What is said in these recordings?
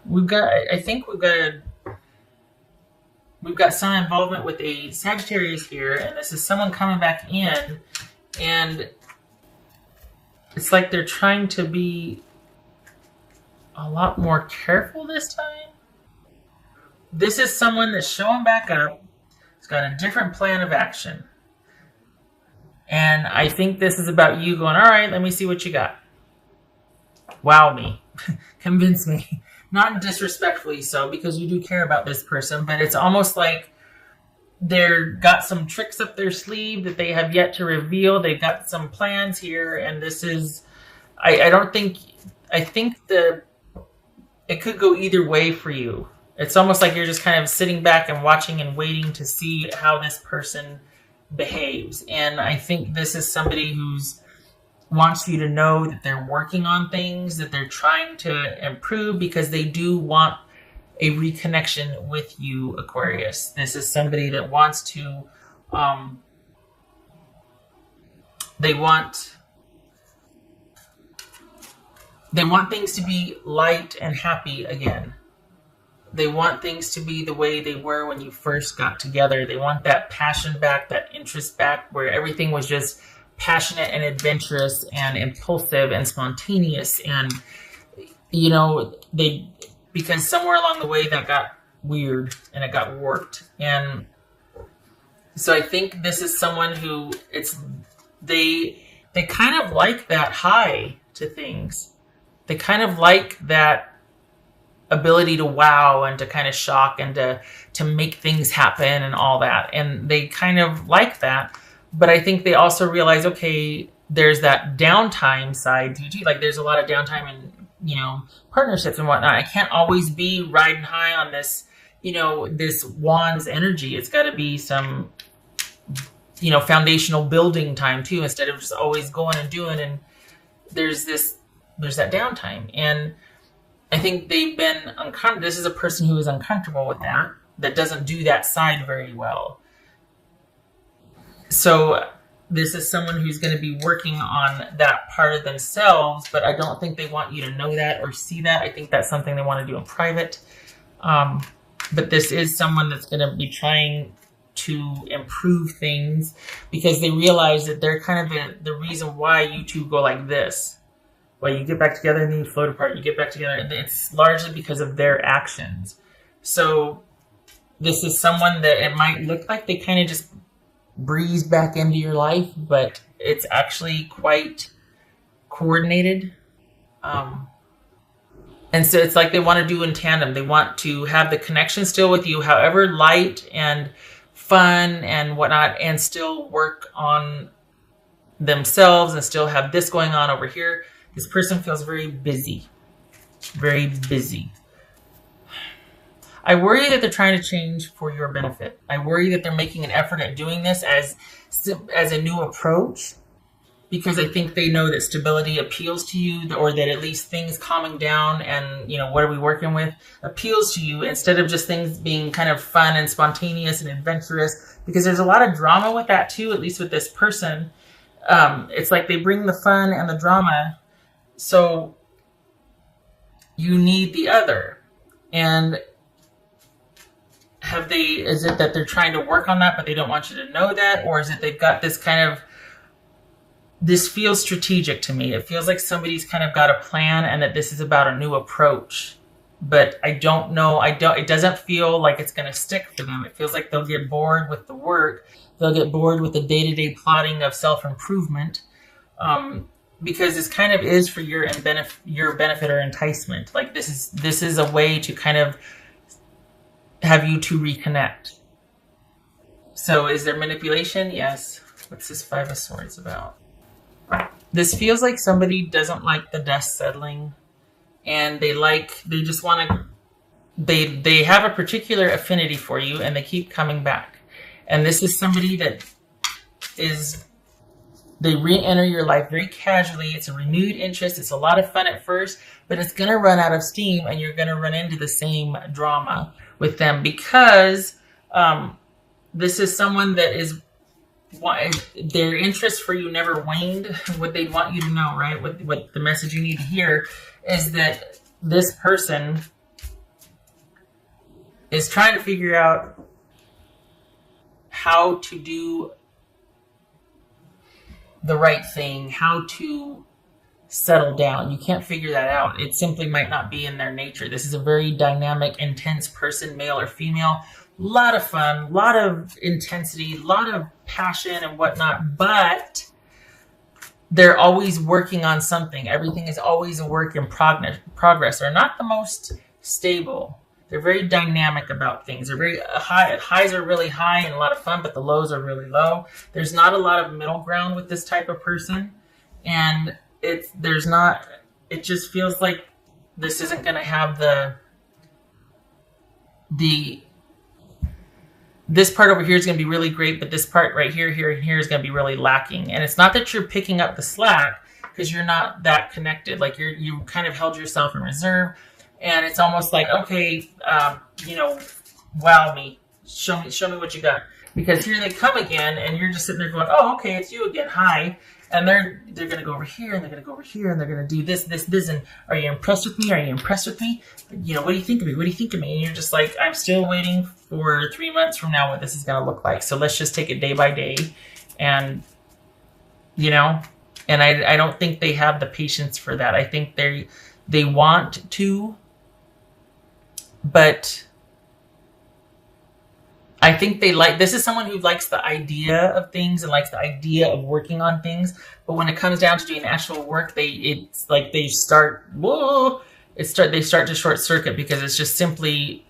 I think we've got some involvement with a Sagittarius here, and this is someone coming back in, and it's like they're trying to be a lot more careful this time. This is someone that's showing back up. It's got a different plan of action. And I think this is about you going, all right, let me see what you got. Wow me. Convince me. Not disrespectfully so, because you do care about this person, but it's almost like they've got some tricks up their sleeve that they have yet to reveal. They've got some plans here, and this is, I think it could go either way for you. It's almost like you're just kind of sitting back and watching and waiting to see how this person behaves. And I think this is somebody who's wants you to know that they're working on things, that they're trying to improve, because they do want a reconnection with you, Aquarius. This is somebody that wants to, they want things to be light and happy again. They want things to be the way they were when you first got together. They want that passion back, that interest back, where everything was just passionate and adventurous and impulsive and spontaneous. And, you know, because somewhere along the way that got weird and it got warped. And so I think this is someone who they kind of like that high to things. They kind of like that ability to wow and to kind of shock and to make things happen and all that. And they kind of like that. But I think they also realize, okay, there's that downtime side to you. Like, there's a lot of downtime in, you know, partnerships and whatnot. I can't always be riding high on this, you know, this Wands energy. It's got to be some, you know, foundational building time too, instead of just always going and doing. And there's that downtime. And I think they've been uncomfortable. This is a person who is uncomfortable with that doesn't do that side very well. So this is someone who's going to be working on that part of themselves, but I don't think they want you to know that or see that. I think that's something they want to do in private. But this is someone that's going to be trying to improve things, because they realize that they're kind of the reason why you two go like this. Why you get back together and then you float apart, you get back together. And it's largely because of their actions. So this is someone that it might look like they kind of just breeze back into your life, but it's actually quite coordinated. And so it's like they want to do in tandem. They want to have the connection still with you, however light and fun and whatnot, and still work on themselves and still have this going on over here. This person feels very busy. Very busy. I worry that they're trying to change for your benefit. I worry that they're making an effort at doing this as a new approach, because I think they know that stability appeals to you, or that at least things calming down and, you know, what are we working with appeals to you, instead of just things being kind of fun and spontaneous and adventurous, because there's a lot of drama with that too, at least with this person. It's like they bring the fun and the drama, so you need the other. And is it that they're trying to work on that, but they don't want you to know that? Or is it they've got this kind of, this feels strategic to me. It feels like somebody's kind of got a plan, and that this is about a new approach. But I don't know. It doesn't feel like it's going to stick for them. It feels like they'll get bored with the work. They'll get bored with the day-to-day plotting of self-improvement. Because this kind of is for your benefit or enticement. Like, this is a way to kind of have you to reconnect. So is there manipulation? Yes. What's this Five of Swords about? This feels like somebody doesn't like the dust settling, and they just want to, they have a particular affinity for you, and they keep coming back. And this is somebody that they re-enter your life very casually. It's a renewed interest. It's a lot of fun at first, but it's going to run out of steam, and you're going to run into the same drama with them, because this is someone that is, their interest for you never waned. What they want you to know, right? What the message you need to hear is that this person is trying to figure out how to do the right thing, how to settle down. You can't figure that out. It simply might not be in their nature. This is a very dynamic, intense person, male or female. A lot of fun, a lot of intensity, a lot of passion and whatnot, but they're always working on something. Everything is always a work in progress. They're not the most stable. They're very dynamic about things. They're very high. Highs are really high and a lot of fun, but the lows are really low. There's not a lot of middle ground with this type of person. And it just feels like this isn't going to have this part over here is going to be really great, but this part right here, here, and here is going to be really lacking. And it's not that you're picking up the slack, because you're not that connected. Like you kind of held yourself in reserve, and it's almost like, okay, wow me, show me what you got. Because here they come again, and you're just sitting there going, oh, okay, it's you again, hi. And they're going to go over here, and they're going to go over here, and they're going to do this, and are you impressed with me? Are you impressed with me? What do you think of me? What do you think of me? And you're just like, I'm still waiting for 3 months from now what this is going to look like. So let's just take it day by day. And, and I don't think they have the patience for that. I think they want to, but I think this is someone who likes the idea of things and likes the idea of working on things. But when it comes down to doing actual work, they start to short circuit, because it's just simply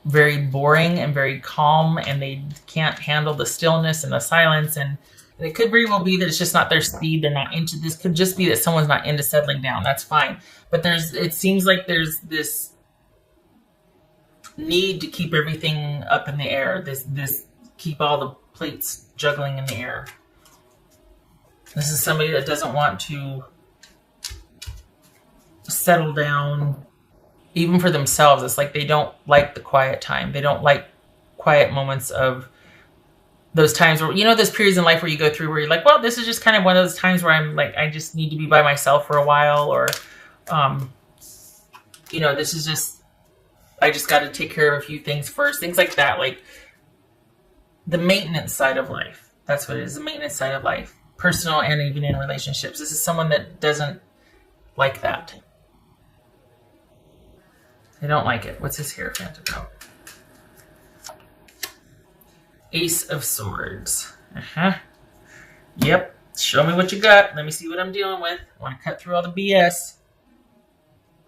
very boring and very calm, and they can't handle the stillness and the silence. And it could very well be that it's just not their speed. They're not into this. Could just be that someone's not into settling down. That's fine. But it seems like there's this need to keep everything up in the air. This keep all the plates juggling in the air. This is somebody that doesn't want to settle down, even for themselves. It's like they don't like the quiet time. They don't like quiet moments of those times where, there's periods in life where you go through where you're like, well, this is just kind of one of those times where I'm like, I just need to be by myself for a while, or, this is just, I just got to take care of a few things first. Things like that, like the maintenance side of life. That's what it is, the maintenance side of life. Personal and even in relationships. This is someone that doesn't like that. They don't like it. What's this Hierophant about? Ace of Swords. Yep. Show me what you got. Let me see what I'm dealing with. I want to cut through all the BS.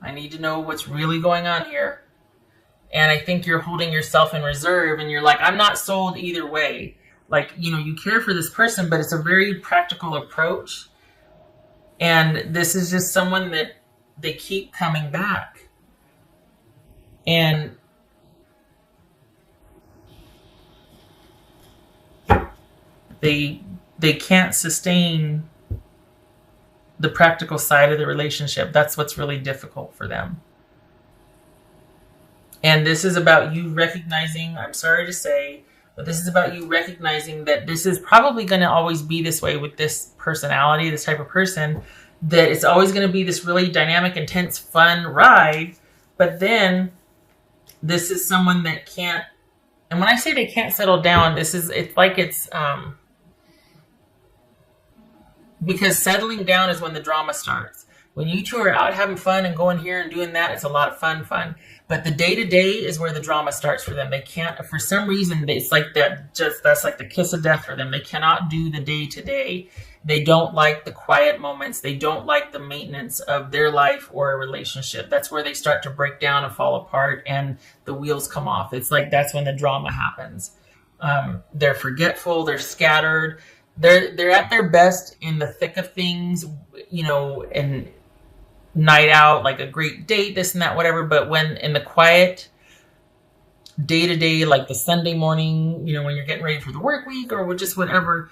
I need to know what's really going on here. And I think you're holding yourself in reserve, and you're like, I'm not sold either way. Like, you care for this person, but it's a very practical approach. And this is just someone that they keep coming back. And they can't sustain the practical side of the relationship. That's what's really difficult for them. And this is about you recognizing, I'm sorry to say, but this is about you recognizing that this is probably going to always be this way with this personality, this type of person, that it's always going to be this really dynamic, intense, fun ride. But then this is someone that can't, and when I say they can't settle down, because settling down is when the drama starts. When you two are out having fun and going here and doing that, it's a lot of fun. But the day-to-day is where the drama starts for them. They can't, for some reason, it's like that's like the kiss of death for them. They cannot do the day-to-day. They don't like the quiet moments. They don't like the maintenance of their life or a relationship. That's where they start to break down and fall apart, and the wheels come off. It's like that's when the drama happens. They're forgetful. They're scattered. They're at their best in the thick of things, and night out, like a great date, this and that, whatever. But when in the quiet day to day, like the Sunday morning, when you're getting ready for the work week or just whatever,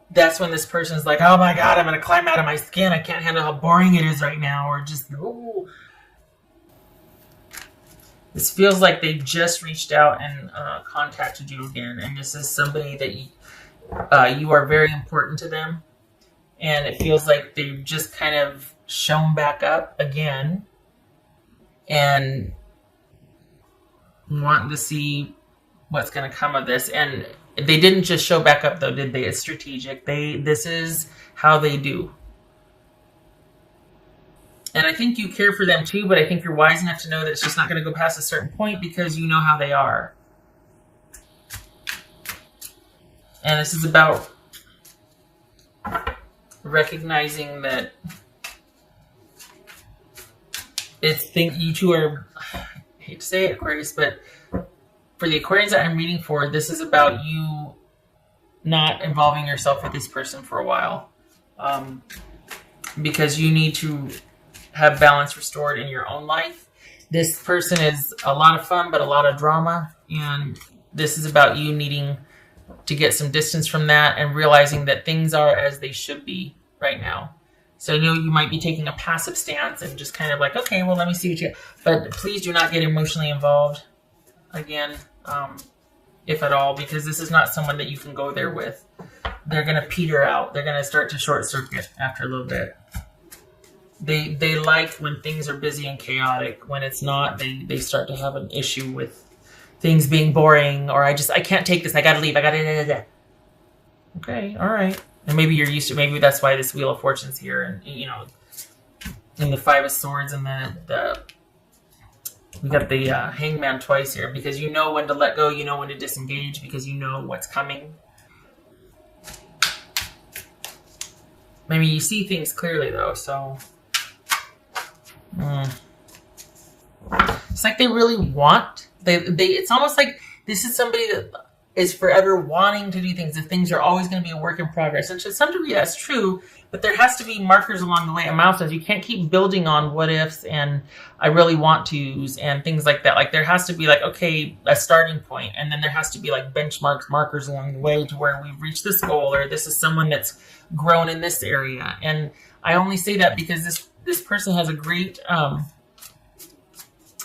that's when this person's like, oh my God, I'm going to climb out of my skin. I can't handle how boring it is right now. Or just, oh. This feels like they've just reached out and contacted you again. And this is somebody that you are very important to them. And it feels like they've just kind of shown back up again. And wanting to see what's going to come of this. And they didn't just show back up, though, did they? It's strategic. This is how they do. And I think you care for them too, but I think you're wise enough to know that it's just not going to go past a certain point because you know how they are. And this is about recognizing that you two are, I hate to say it, Aquarius, but for the Aquarians that I'm reading for, this is about you not involving yourself with this person for a while. Because you need to have balance restored in your own life. This person is a lot of fun, but a lot of drama. And this is about you needing to get some distance from that and realizing that things are as they should be right now. So I know you might be taking a passive stance and just kind of like, okay, well, let me see what you... But please do not get emotionally involved again, if at all, because this is not someone that you can go there with. They're going to peter out. They're going to start to short circuit after a little bit. They like when things are busy and chaotic. When it's not, they start to have an issue with things being boring, or I can't take this. I got to leave. Okay, all right. And maybe you're used to, maybe that's why this Wheel of Fortune's here, and and the Five of Swords, and we got the Hangman twice here, because you know when to let go, you know when to disengage, because you know what's coming. Maybe you see things clearly, though, so... It's like they really want... It's almost like this is somebody that is forever wanting to do things. The things are always going to be a work in progress. And to some degree, that's true, but there has to be markers along the way and milestones. You can't keep building on what ifs and I really want to's and things like that. Like, there has to be like, okay, a starting point, and then there has to be like benchmarks, markers along the way to where we've reached this goal, or this is someone that's grown in this area. And I only say that because this person has a great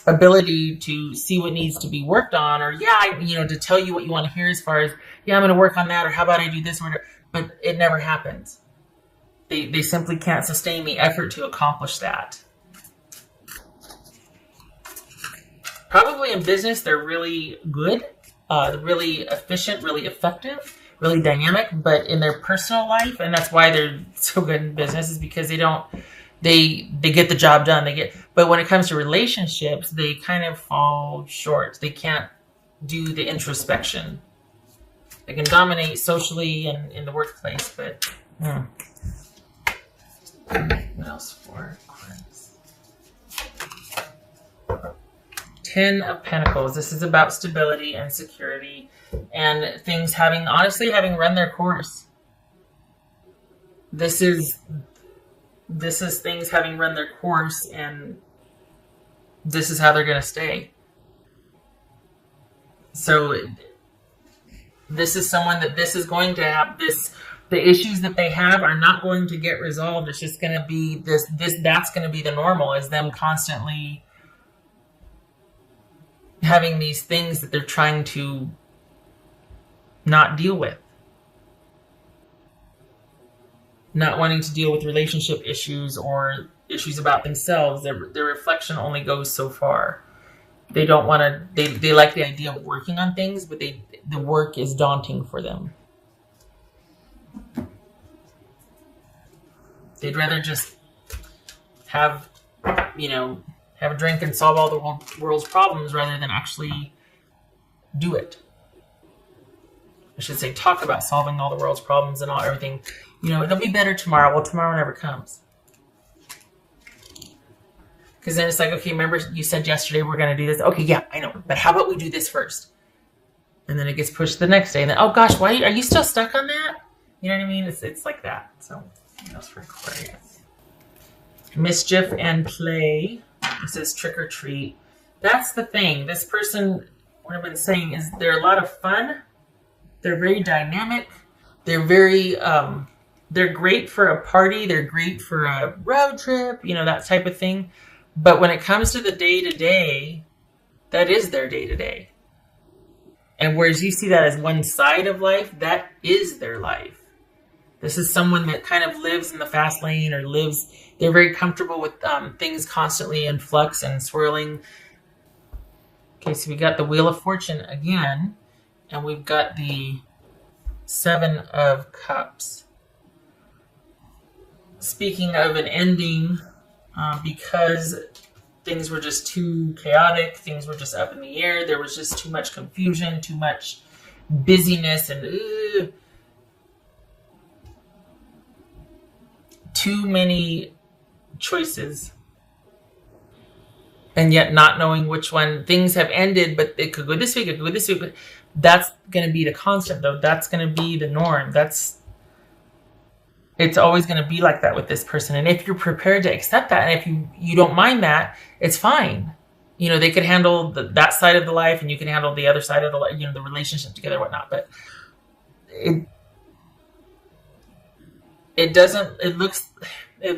ability to see what needs to be worked on, or to tell you what you want to hear as far as, I'm going to work on that, or how about I do this, or whatever. But it never happens. They simply can't sustain the effort to accomplish that. Probably in business, they're really good, really efficient, really effective, really dynamic, but in their personal life, and that's why they're so good in business, is because they get the job done. But when it comes to relationships, they kind of fall short. They can't do the introspection. They can dominate socially and in the workplace, but what else for Aquarius? 10 of Pentacles. This is about stability and security and things having run their course. This is things having run their course, and this is how they're going to stay. So this is someone that this is going to have the issues that they have are not going to get resolved. It's just going to be that's going to be the normal, is them constantly having these things that they're trying to not deal with. Not wanting to deal with relationship issues or issues about themselves. Their reflection only goes so far. They don't want to... They like the idea of working on things, but the work is daunting for them. They'd rather just have a drink and solve all the world's problems rather than actually do it. I should say talk about solving all the world's problems and everything. It'll be better tomorrow. Well, tomorrow never comes. Because then it's like, okay, remember you said yesterday we're going to do this? Okay, yeah, I know. But how about we do this first? And then it gets pushed the next day. And then, oh gosh, why are you still stuck on that? You know what I mean? It's like that. So, what else for Aquarius? Mischief and play. It says trick or treat. That's the thing. This person, what I've been saying is they're a lot of fun. They're very dynamic. They're very... they're great for a party. They're great for a road trip, that type of thing. But when it comes to the day-to-day, that is their day-to-day. And whereas you see that as one side of life, that is their life. This is someone that kind of lives in the fast lane, or they're very comfortable with things constantly in flux and swirling. Okay, so we got the Wheel of Fortune again, and we've got the Seven of Cups. Speaking of an ending, because things were just too chaotic, things were just up in the air, there was just too much confusion, too much busyness, and too many choices. And yet not knowing which one. Things have ended, but it could go this way, it could go this way. But that's going to be the constant, though. That's going to be the norm. It's always going to be like that with this person. And if you're prepared to accept that, and if you don't mind that, it's fine. You know, they could handle that side of the life, and you can handle the other side of the life, you know, the relationship together, whatnot. But it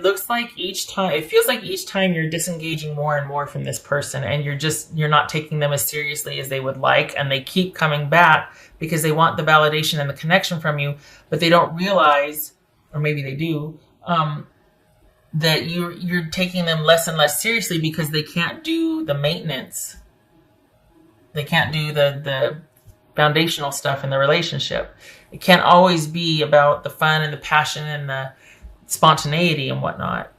looks like each time, it feels like each time you're disengaging more and more from this person, and you're not taking them as seriously as they would like, and they keep coming back because they want the validation and the connection from you, but they don't realize, or maybe they do, that you're taking them less and less seriously because they can't do the maintenance. They can't do the foundational stuff in the relationship. It can't always be about the fun and the passion and the spontaneity and whatnot.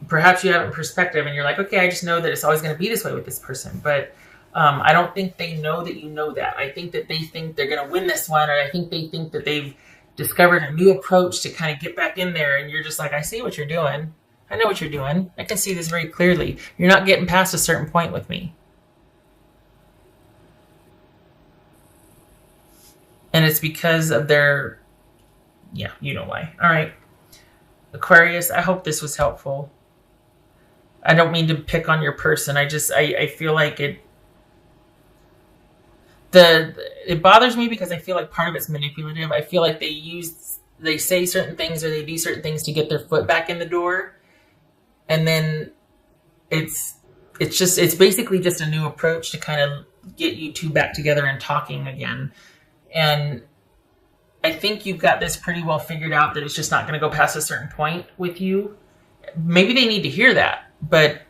Perhaps you have a perspective and you're like, okay, I just know that it's always going to be this way with this person. But I don't think they know that you know that. I think that they think they're going to win this one, or I think they think that they've discovered a new approach to kind of get back in there. And you're just like, I see what you're doing. I know what you're doing. I can see this very clearly. You're not getting past a certain point with me. And it's because of their, yeah, you know why. All right. Aquarius, I hope this was helpful. I don't mean to pick on your person. I feel like it bothers me because I feel like part of it's manipulative. I feel like they say certain things or they do certain things to get their foot back in the door. And then it's basically just a new approach to kind of get you two back together and talking again. And I think you've got this pretty well figured out, that it's just not going to go past a certain point with you. Maybe they need to hear that, but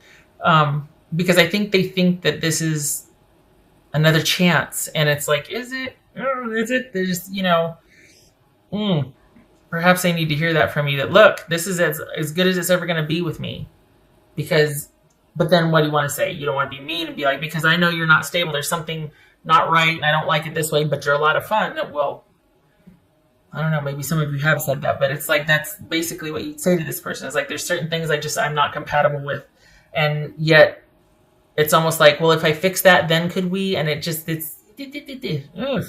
because I think they think that this is another chance, and it's like, is it? Oh, is it? They're just, perhaps they need to hear that from you, that, look, this is as good as it's ever going to be with me. But then what do you want to say? You don't want to be mean and be like, because I know you're not stable, there's something not right, and I don't like it this way, but you're a lot of fun. Well, I don't know, maybe some of you have said that, but it's like, that's basically what you'd say to this person. It's like, there's certain things I'm not compatible with. And yet it's almost like, well, if I fix that, then could we? And it's ugh.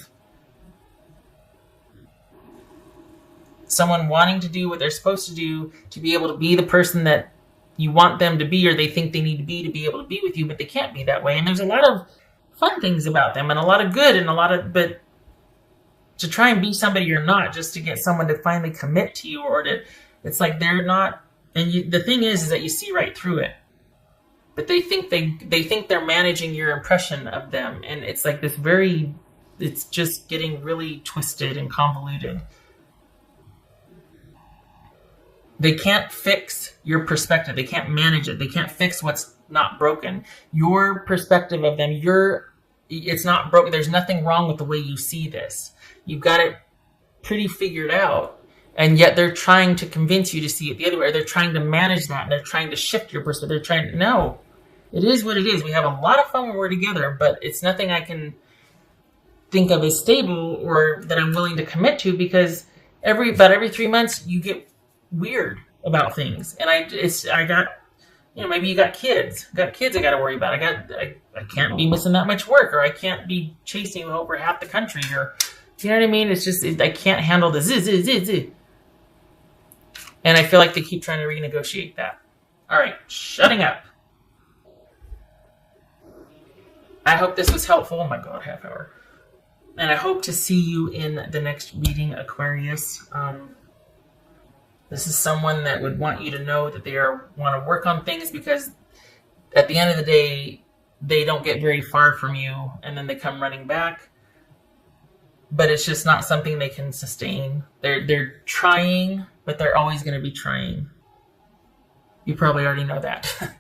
Someone wanting to do what they're supposed to do, to be able to be the person that you want them to be, or they think they need to be able to be with you, but they can't be that way. And there's a lot of fun things about them, and a lot of good, and but to try and be somebody you're not, just to get someone to finally commit to you, it's like they're not. And the thing is that you see right through it. But they think they're managing your impression of them, and it's like this it's just getting really twisted and convoluted. They can't fix your perspective. They can't manage it. They can't fix what's not broken. Your perspective of them, it's not broken. There's nothing wrong with the way you see this. You've got it pretty figured out, and yet they're trying to convince you to see it the other way. They're trying to manage that, and they're trying to shift your perspective. No, it is what it is. We have a lot of fun when we're together, but it's nothing I can think of as stable or that I'm willing to commit to, because about every 3 months you get weird about things, and I got, maybe you got kids. I got to worry about. I can't be missing that much work, or I can't be chasing over half the country, or, you know what I mean? It's just, I can't handle the zzz. And I feel like they keep trying to renegotiate that. All right, shutting up. I hope this was helpful. Oh my God, half hour. And I hope to see you in the next reading, Aquarius. This is someone that would want you to know that they want to work on things, because at the end of the day, they don't get very far from you, and then they come running back. But it's just not something they can sustain. They're trying, but they're always going to be trying. You probably already know that.